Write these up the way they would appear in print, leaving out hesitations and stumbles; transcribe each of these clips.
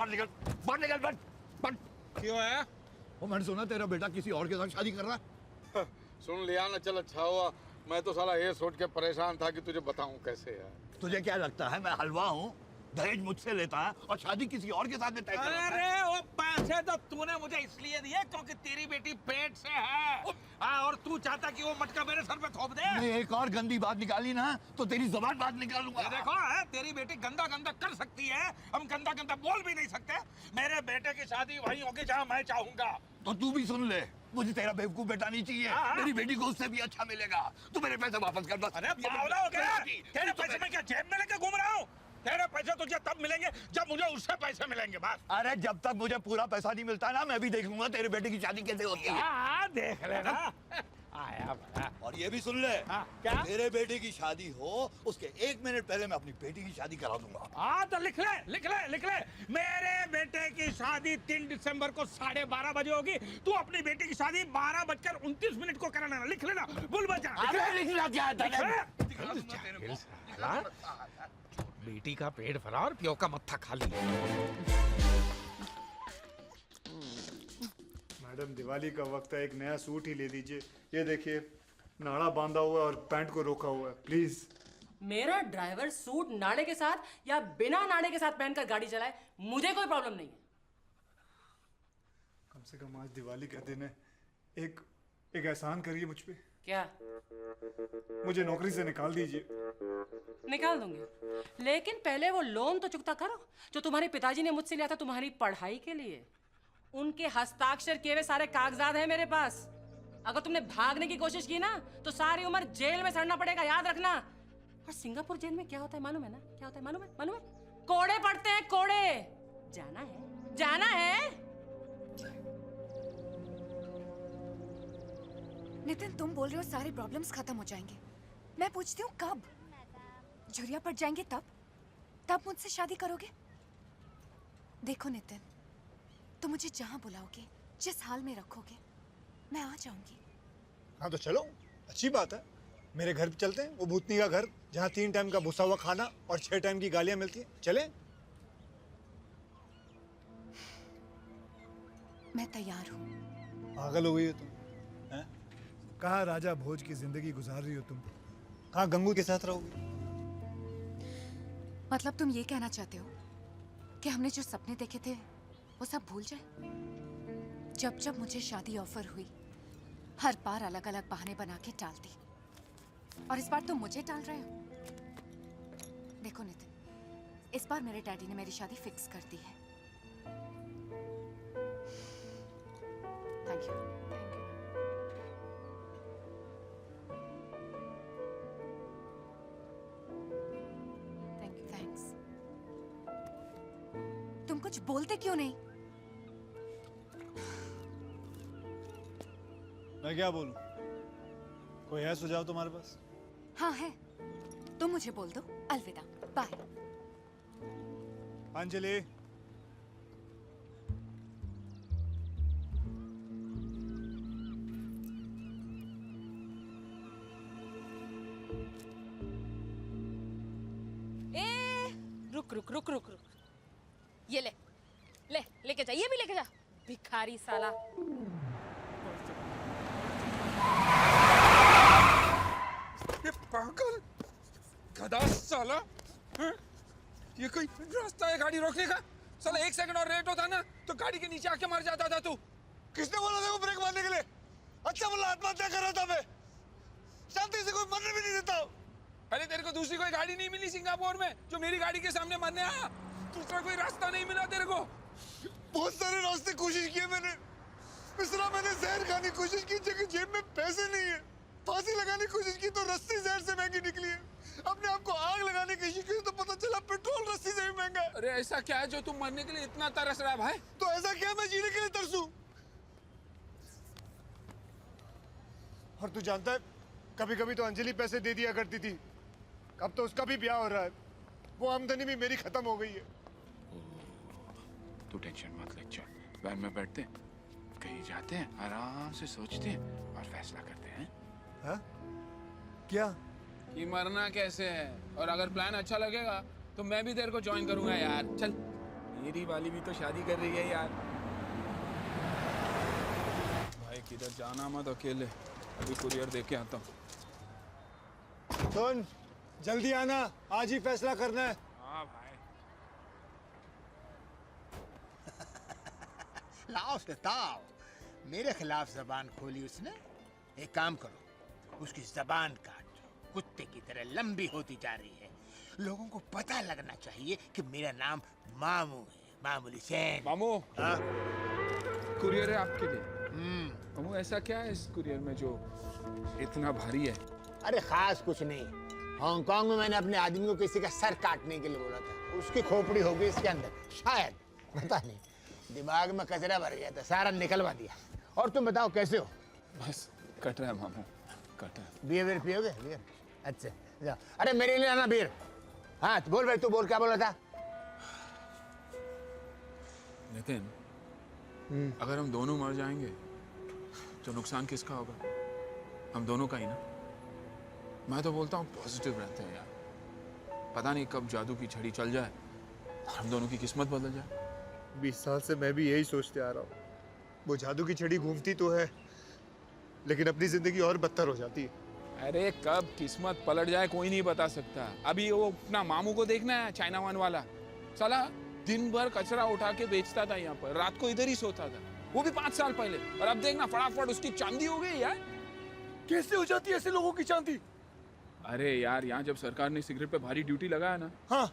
बाहर निकल, बाहर निकल, बंद बंद। क्यों है? वो मैंने सुना तेरा बेटा किसी और के साथ शादी कर रहा है। सुन लिया ना, चल अच्छा हुआ। मैं तो साला ये सोच के परेशान था कि तुझे बताऊं कैसे यार। तुझे क्या लगता है मैं हलवा हूँ? दहेज मुझसे लेता है और शादी किसी और के साथ में तय करता है। अरे वो पैसे तो तूने मुझे इसलिए दिए क्योंकि तेरी बेटी पेट से है। और तू चाहता कि वो मटका मेरे सर पे थोप दे। मैं एक और गंदी बात निकाली ना तो तेरी जुबान बात निकालूंगा। ये देखो है, तेरी बेटी गंदा गंदा कर सकती है, हम गंदा गंदा बोल भी नहीं सकते। मेरे बेटे की शादी वहीं होगी जहाँ मैं चाहूंगा। तो तू भी सुन ले, मुझे तेरा बेवकूफ बेटा नहीं चाहिए। मेरी बेटी को उससे भी अच्छा मिलेगा। तू मेरे पैसे वापस कर बस। अरे बावला हो गया? तेरे पैसे मैं क्या जेब में लेके घूम रहा हूँ? तेरे पैसे तुझे तब मिलेंगे जब मुझे उससे पैसे मिलेंगे बस। अरे जब तक मुझे पूरा पैसा नहीं मिलता ना, मैं भी देख लूंगा तेरे बेटे की शादी कैसे होती है। हाँ देख लेना। आया बड़ा। और ये भी सुन ले, क्या? मेरे बेटे की शादी हो उसके 1 मिनट पहले मैं अपनी बेटी की शादी करा दूंगा। हाँ तो लिख ले, लिख ले, लिख ले। मेरे बेटे की शादी 3 दिसंबर को 12:30 बजे होगी। तू अपनी बेटी की शादी 12:29 को कराना। लिख लेना, भूल मत जा। लिखना क्या है? बेटी का पेट भरा और प्यो का मत्था खाली। मैडम दिवाली का वक्त है, एक नया सूट ही ले दीजिए। ये देखिए नाड़ा बांधा हुआ है और पैंट को रोका हुआ है, प्लीज। मेरा ड्राइवर सूट नाड़े के साथ या बिना नाड़े के साथ पहनकर गाड़ी चलाए, मुझे कोई प्रॉब्लम नहीं है। कम से कम आज दिवाली का दिन है, एक एहसान करिए मुझ पे। क्या? मुझे नौकरी से निकाल दीजिए। निकाल दूंगी, लेकिन पहले वो लोन तो चुकता करो जो तुम्हारे पिताजी ने मुझसे लिया था तुम्हारी पढ़ाई के लिए। उनके हस्ताक्षर किए हुए सारे कागजात हैं मेरे पास। अगर तुमने भागने की कोशिश की ना तो सारी उम्र जेल में सड़ना पड़ेगा, याद रखना। और सिंगापुर जेल में क्या होता है मालूम है ना? क्या होता है मालूम है? मालूम है? कोड़े पड़ते हैं, कोड़े। जाना है? जाना है? नितिन, तुम बोल रहे हो सारे प्रॉब्लम्स खत्म हो जाएंगे। मैं पूछती हूँ कब? झुर्रिया पड़ जाएंगे तब मुझसे शादी करोगे? देखो नितिन, तुम मुझे जहाँ बुलाओगे, जिस हाल में रखोगे, मैं आ जाऊंगी। हाँ तो चलो, अच्छी बात है। मेरे घर पे चलते हैं, वो भूतनी का घर, जहाँ 3 टाइम का भुसा हुआ खाना और 6 टाइम की गालियां मिलती हैं। चलें? मैं तैयार हूँ। पागल हो गई हो तुम? हैं? कहाँ राजा भोज की जिंदगी गुजार रही हो तुम? कहाँ गंगू के साथ रहोगी? मतलब तुम ये कहना चाहते हो कि हमने जो सपने देखे थे वो सब भूल जाए? जब जब मुझे शादी ऑफर हुई, हर बार अलग अलग बहाने बना के टाल दी, और इस बार तुम मुझे टाल रहे हो। देखो नितिन, इस बार मेरे डैडी ने मेरी शादी फिक्स कर दी है। Thank you. थैंक्स। तुम कुछ बोलते क्यों नहीं? मैं क्या बोलूं? कोई है सुझाव तुम्हारे पास? हाँ है, तुम मुझे बोल दो अलविदा, बाय। अंजलि, रुक रुक रुक रुक रुक, ये ले ले, लेके जा, ये भी लेके जा, भिखारी साला। ये पागल गधा साला, ये कोई रास्ता है गाड़ी रोकने का? साला 1 सेकंड और लेट होता ना तो गाड़ी के नीचे आके मर जाता था तू। किसने बोला था वो ब्रेक मारने के लिए? अच्छा बोला, आत्महत्या कर रहा था मैं। शांति से कोई मरने भी नहीं देता। अरे तेरे को दूसरी कोई गाड़ी नहीं मिली सिंगापुर में जो मेरी गाड़ी के सामने मरने आया? दूसरा कोई रास्ता नहीं मिला तेरे को? बहुत सारे रास्ते कोशिश किए मैंने। मिश्रा, मैंने जहर खाने की कोशिश की, जबकि जेब में पैसे नहीं है। फांसी लगाने की कोशिश की तो रस्सी जहर से महंगी निकली है। अपने आप को आग लगाने की कोशिश की तो पता चला पेट्रोल रस्सी से भी महंगा है। अरे ऐसा क्या है जो तुम मरने के लिए इतना तरस रहा है भाई? तो ऐसा क्या मैं जीने के लिए तरसूं? और तू जानता है, कभी कभी तो अंजलि पैसे दे दिया करती थी। अब तो उसका भी ब्याह हो रहा है, वो आमदनी भी मेरी खत्म हो गई है। तू टेंशन मत ले, चल वैन में बैठते हैं, कहीं जाते हैं, आराम से सोचते हैं और फैसला करते हैं। हाँ? क्या? कि मरना कैसे है, और अगर प्लान अच्छा लगेगा तो मैं भी तेरे को ज्वाइन करूंगा यार। चल मेरी वाली भी तो शादी कर रही है यार। भाई किधर जाना मत अकेले, अभी कुरियर दे के आता हूँ। सुन, जल्दी आना, आज ही फैसला करना है। हाँ भाई। लाओ सताओ, मेरे खिलाफ जबान खोली उसने। एक काम करो, उसकी जबान काट दो, कुत्ते की तरह लंबी होती जा रही है। लोगों को पता लगना चाहिए कि मेरा नाम मामू है, मामूली सैन। मामू, हाँ? कुरियर है आपके लिए। मामू ऐसा क्या है इस कुरियर में जो इतना भारी है? अरे खास कुछ नहीं। हांगकांग में मैंने अपने आदमी को किसी का सर काटने के लिए बोला था, उसकी खोपड़ी हो गई इसके अंदर, शायद, पता नहीं। दिमाग में कचरा भर गया था, सारा निकलवा दिया। और तुम बताओ कैसे हो? बस कट रहा है मामू, कट रहा है। बियर पियोगे? बियर? अच्छा जाओ। अरे मेरे लिए आना बियर। हाँ बोल भाई, तू बोल, क्या बोला था? नितिन, अगर हम दोनों मर जाएंगे तो नुकसान किसका होगा? हम दोनों का ही ना। मैं तो बोलता हूँ पॉजिटिव रहते हैं यार। पता नहीं कब जादू की छड़ी चल जाए और हम दोनों की किस्मत बदल जाए। 20 साल से मैं भी यही सोचते आ रहा हूँ। वो जादू की छड़ी घूमती तो है, लेकिन अपनी जिंदगी और बदतर हो जाती है। अरे कब किस्मत पलट जाए कोई नहीं बता सकता। अभी वो अपना मामू को देखना है, चाइना वन वाला साला दिन भर कचरा उठा के बेचता था यहाँ पर, रात को इधर ही सोता था, वो भी 5 साल पहले। और अब देखना फटाफट उसकी चांदी हो गई यार। कैसे हो जाती है ऐसे लोगों की चांदी? अरे यार, यहाँ जब सरकार ने सिगरेट पे भारी ड्यूटी लगाया ना, हाँ,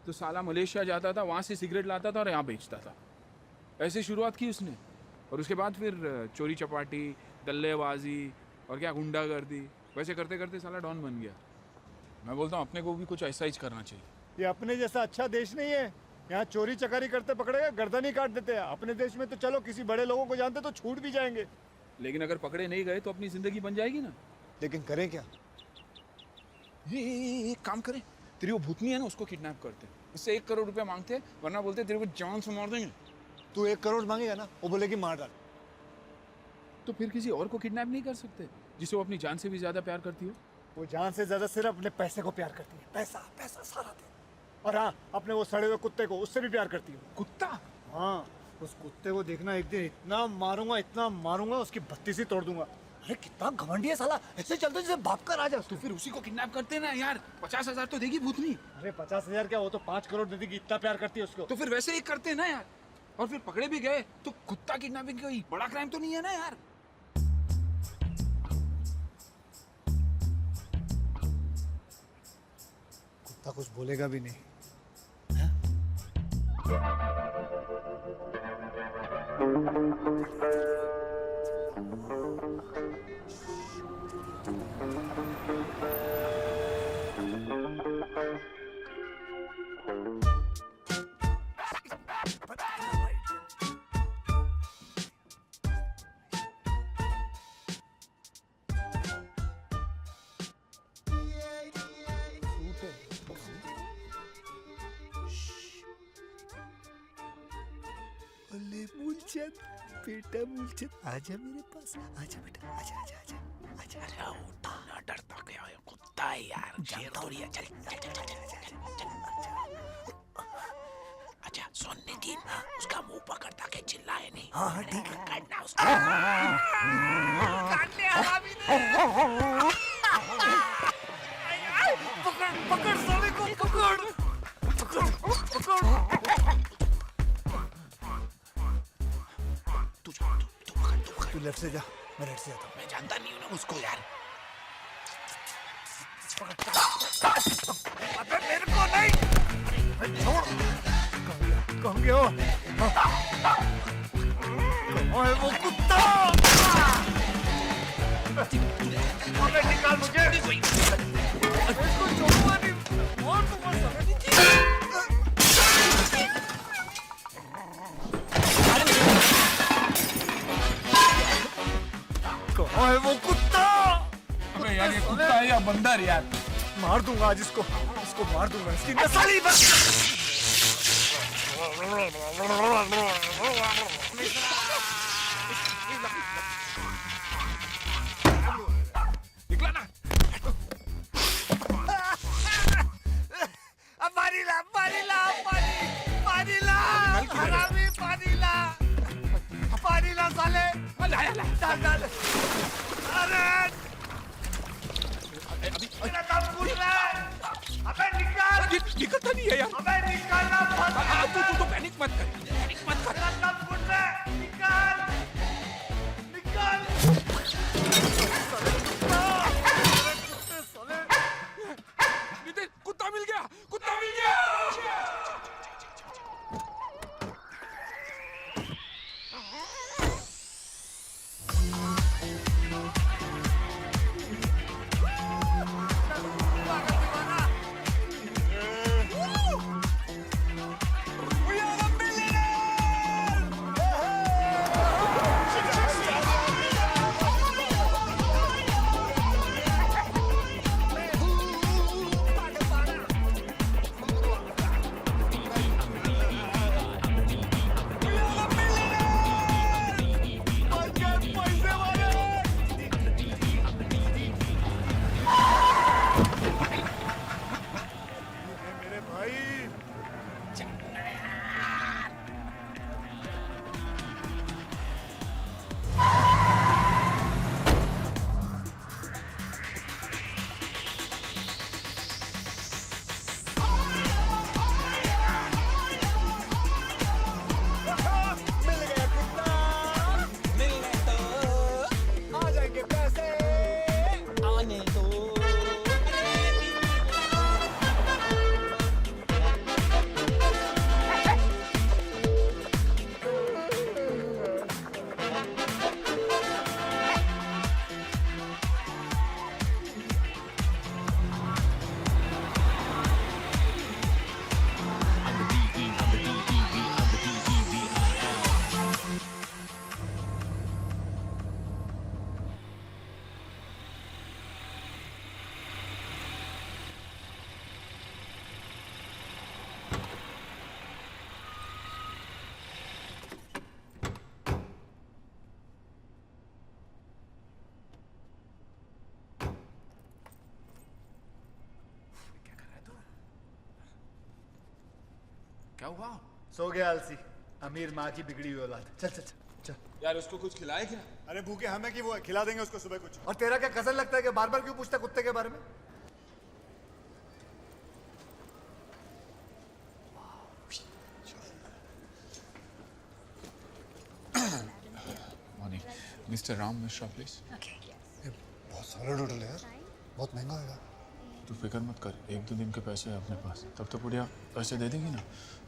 तो साला मलेशिया जाता था, वहां से सिगरेट लाता था और यहाँ बेचता था। ऐसे शुरुआत की उसने, और उसके बाद फिर चोरी चपाटी, दल्लेबाजी और क्या गुंडागर्दी, वैसे करते करते साला डॉन बन गया। मैं बोलता हूँ अपने को भी कुछ ऐसा ही करना चाहिए। ये अपने जैसा अच्छा देश नहीं है। यहाँ चोरी चकारी करते पकड़ेगा गर्दन ही काट देते हैं। अपने देश में तो चलो किसी बड़े लोगों को जानते तो छूट भी जाएंगे, लेकिन अगर पकड़े नहीं गए तो अपनी जिंदगी बन जाएगी ना। लेकिन करें क्या? ये एक काम करें, तेरी वो भूतनी है ना, उसको किडनैप करते हैं, इससे 1 करोड़ रुपया मांगते हैं, वरना बोलते तेरे को जान से मार देंगे। तू 1 करोड़ मांगेगा ना, वो बोलेगी मार डाल। तो फिर किसी और को किडनैप नहीं कर सकते जिसे वो अपनी जान से भी ज्यादा प्यार करती हो? वो जान से ज्यादा सिर्फ अपने पैसे को प्यार करती है। पैसा पैसा सारा दिन। और हाँ, अपने वो सड़े हुए कुत्ते को, उससे भी प्यार करती है। कुत्ता? हाँ, उस कुत्ते को देखना, एक दिन इतना मारूंगा उसकी बत्ती से तोड़ दूंगा। अरे कितना घमंडी है साला, ऐसे चलते जैसे बाप का राजा। तो फिर उसी को किडनैप करते ना यार, 50,000 तो देगी भूतनी। अरे 50,000 क्या, वो तो 5 करोड़ दे देगी, इतना प्यार करती है उसको। तो फिर वैसे ही करते ना यार। और फिर पकड़े भी गए तो कुत्ता किडनैपिंग कोई बड़ा क्राइम तो नहीं है ना यार। कुत्ता कुछ बोलेगा भी नहीं। मूलचंद, बेटा मूलचंद, आजा मेरे पास, आजा बेटा, आजा आजा आजा आजा। अरे उठा ना, डरता क्या है, कुत्ता है यार, शेर थोड़ी है। चल चल चल चल चल। अच्छा सुन नितिन, उसका मुंह पकड़ता के चिल्लाए नहीं। हाँ हाँ ठीक है। काटना उसका। काटने आया भी नहीं। पकड़ पकड़ साले को, पकड़ पकड़ पकड़। तू लेफ्ट से जा, मैं राइट से जाता हूँ। मैं जानता नहीं हूँ ना उसको यार। अबे मेरे को नहीं। छोड़। कहाँ गया? कहाँ है वो कुत्ता? अबे निकाल मुझे। इसको छोड़ूंगा नहीं, और दूंगा साला नीचे। कहाँ है वो कुत्ता? अबे यार, ये कुत्ता है या बंदर यार? मार दूंगा आज इसको मार दूंगा, इसकी नस्ल ही बस। निकला ना। पानी ला, पानी ला, पानी ला। डाल डाल। अरे मेरा दम घुट रहा है। अबे निकाल। निकलता नहीं है यार। अबे निकालना बंद कर। तू पैनिक मत कर, पैनिक मत कर। मेरा दम घुट रहा है। निकाल निकाल। नितिन, कुत्ता मिल गया, कुत्ता मिल गया। मेरे भाई मिल गया कुत्ता, मिलने तो आ जाएंगे पैसे, आने दो। क्या हुआ? सो गया आलसी, अमीर माँ की बिगड़ी हुई औलाद। चल चल चल चल। यार उसको कुछ खिलाए क्या? अरे भूखे हमें कि वो खिला देंगे उसको सुबह कुछ। और तेरा क्या कजन लगता है कि बार बार क्यों पूछता है कुत्ते के बारे में? Morning, mister Ram Mishra please. बहुत सारा टोटल है यार, बहुत महंगा होगा। तू फिक्र मत कर, 1-2 दिन के पैसे है अपने पास, तब तो बुढ़िया पैसे दे देगी ना।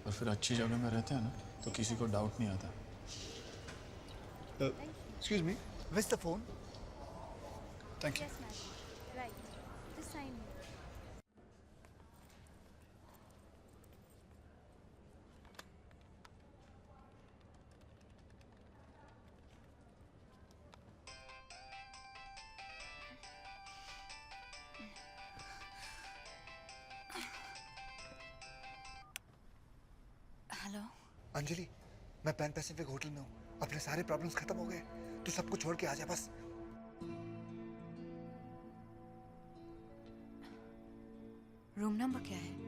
और फिर अच्छी जगह में रहते हैं ना तो किसी को डाउट नहीं आता। Excuse me, which the phone? Thank you. Right. Just sign it. Hello. Anjali, मैं पैन पैसिफिक होटल में हूँ, अपने सारे प्रॉब्लम्स खत्म हो गए। तू सब कुछ छोड़ के आ जा बस। रूम नंबर क्या है?